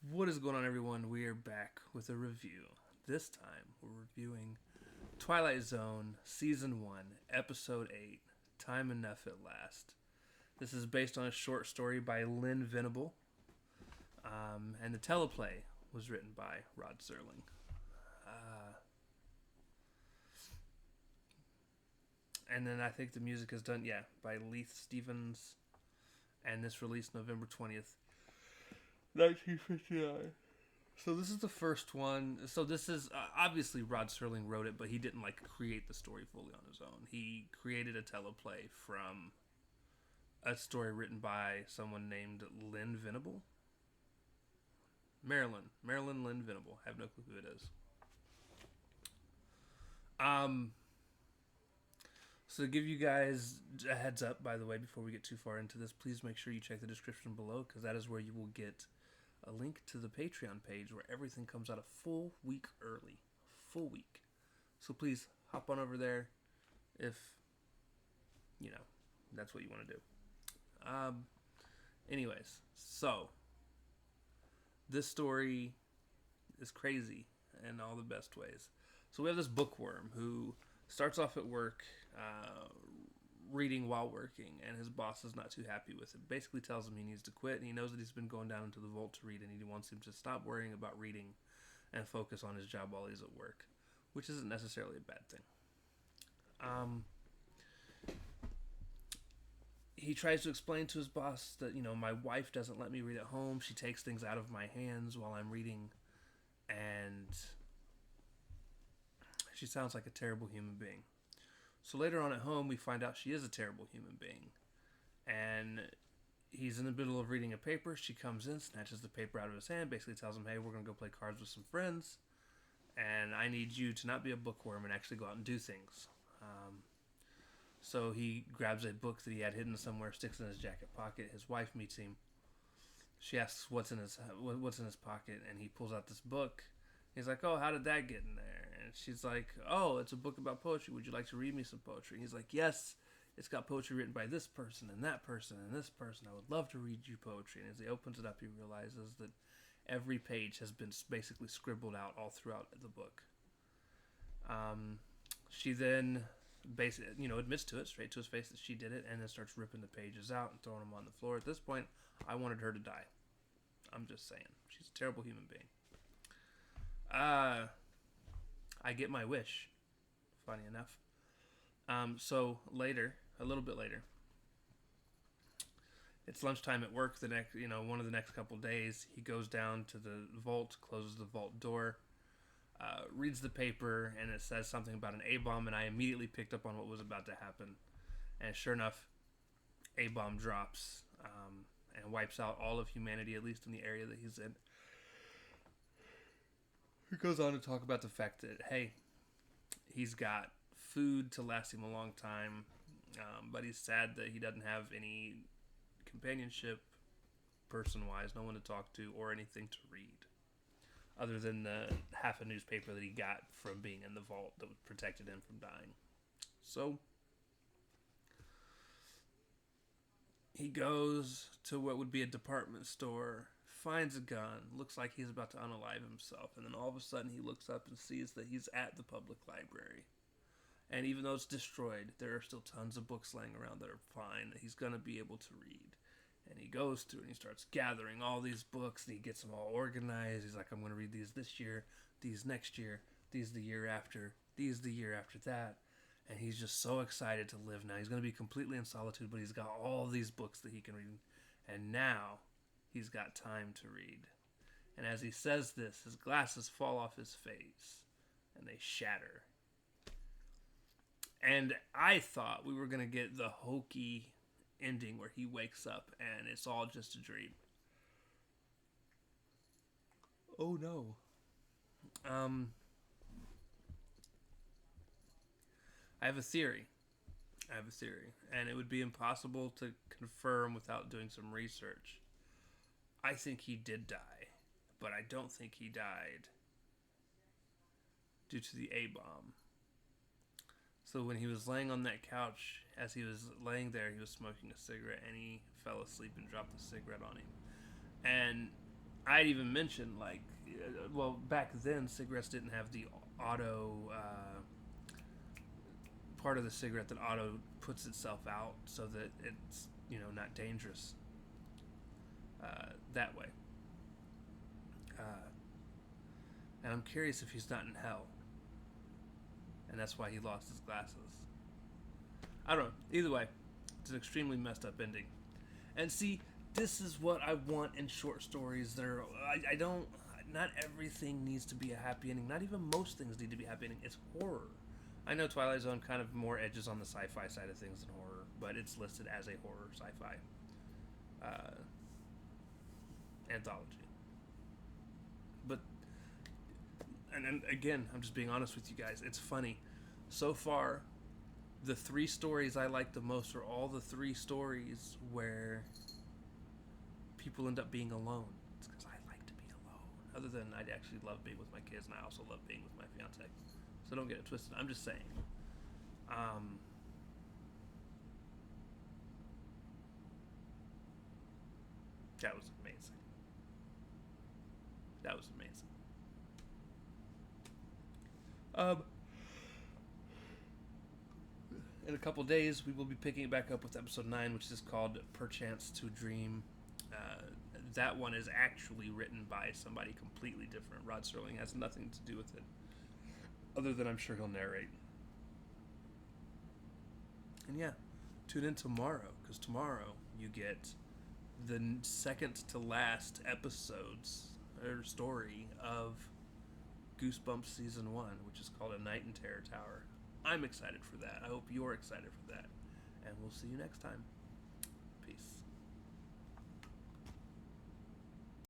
What is going on, everyone? We are back with a review. This time, we're reviewing Twilight Zone Season 1, Episode 8, Time Enough at Last. This is based on a short story by Lynn Venable, and the teleplay was written by Rod Serling. Uh, and then I think the music is done, by Leith Stevens, and this released November 20th, 1959. So this is the first one. So this is obviously Rod Serling wrote it, but he didn't create the story fully on his own. He created a teleplay from a story written by someone named Lynn Venable. Marilyn Lynn Venable. I have no clue who it is. Um, so to give you guys a heads up, by the way, before we get too far into this, please make sure you check the description below because that is where you will get a link to the Patreon page where everything comes out a full week early. Full week. So please hop on over there if, that's what you want to do. Anyways, so this story is crazy in all the best ways. So we have this bookworm who starts off at work reading while working, and his boss is not too happy with it. Basically tells him he needs to quit, and he knows that he's been going down into the vault to read, and he wants him to stop worrying about reading and focus on his job while he's at work, which isn't necessarily a bad thing. He tries to explain to his boss that, my wife doesn't let me read at home. She takes things out of my hands while I'm reading, and she sounds like a terrible human being. So later on at home, we find out she is a terrible human being. And he's in the middle of reading a paper. She comes in, snatches the paper out of his hand, basically tells him, hey, we're going to go play cards with some friends. And I need you to not be a bookworm and actually go out and do things. So he grabs a book that he had hidden somewhere, sticks it in his jacket pocket. His wife meets him. She asks what's in his pocket, and he pulls out this book. He's like, oh, how did that get in there? And she's like, oh, it's a book about poetry. Would you like to read me some poetry? He's like, yes, it's got poetry written by this person and that person and this person. I would love to read you poetry. And as he opens it up, he realizes that every page has been basically scribbled out all throughout the book. She then basically, admits to it straight to his face that she did it, and then starts ripping the pages out and throwing them on the floor. At this point, I wanted her to die. I'm just saying. She's a terrible human being. I get my wish. Funny enough. So later, a little bit later, it's lunchtime at work. One of the next couple days, he goes down to the vault, closes the vault door, reads the paper, and it says something about an A-bomb, and I immediately picked up on what was about to happen. And sure enough, A-bomb drops and wipes out all of humanity, at least in the area that he's in. He goes on to talk about the fact that, hey, he's got food to last him a long time, but he's sad that he doesn't have any companionship, person-wise, no one to talk to, or anything to read, other than the half a newspaper that he got from being in the vault that protected him from dying. So he goes to what would be a department store, finds a gun, looks like he's about to unalive himself, and then all of a sudden he looks up and sees that he's at the public library. And even though it's destroyed, there are still tons of books laying around that are fine, that he's going to be able to read. And he goes through and he starts gathering all these books, and he gets them all organized. He's like, I'm going to read these this year, these next year, these the year after, these the year after that. And he's just so excited to live now. He's going to be completely in solitude, but he's got all these books that he can read. And now he's got time to read. And as he says this, his glasses fall off his face, and they shatter. And I thought we were going to get the hokey ending where he wakes up and it's all just a dream. Oh no. I have a theory. And it would be impossible to confirm without doing some research. I think he did die, but I don't think he died due to the A-bomb. So when he was laying on that couch, as he was laying there, he was smoking a cigarette, and he fell asleep and dropped the cigarette on him. And I'd even mentioned like, well, back then cigarettes didn't have the auto part of the cigarette that auto puts itself out so that it's not dangerous that way. Uh, and I'm curious if he's not in hell, and that's why he lost his glasses. I don't know. Either way, it's an extremely messed up ending. And see, this is what I want in short stories. I don't. Not everything needs to be a happy ending. Not even most things need to be a happy ending. It's horror. I know Twilight Zone kind of more edges on the sci-fi side of things than horror, but it's listed as a horror sci-fi anthology. But and again, I'm just being honest with you guys. It's funny. So far, the 3 stories I like the most are all the 3 stories where people end up being alone. It's because I like to be alone. Other than I actually love being with my kids, and I also love being with my fiance. So don't get it twisted. I'm just saying. That was amazing. That was amazing. In a couple days, we will be picking it back up with episode 9, which is called Perchance to Dream. That one is actually written by somebody completely different. Rod Serling has nothing to do with it, other than I'm sure he'll narrate. And yeah, tune in tomorrow, because tomorrow you get the second to last episodes or story of Goosebumps Season 1, which is called A Night in Terror Tower. I'm excited for that. I hope you're excited for that. And we'll see you next time.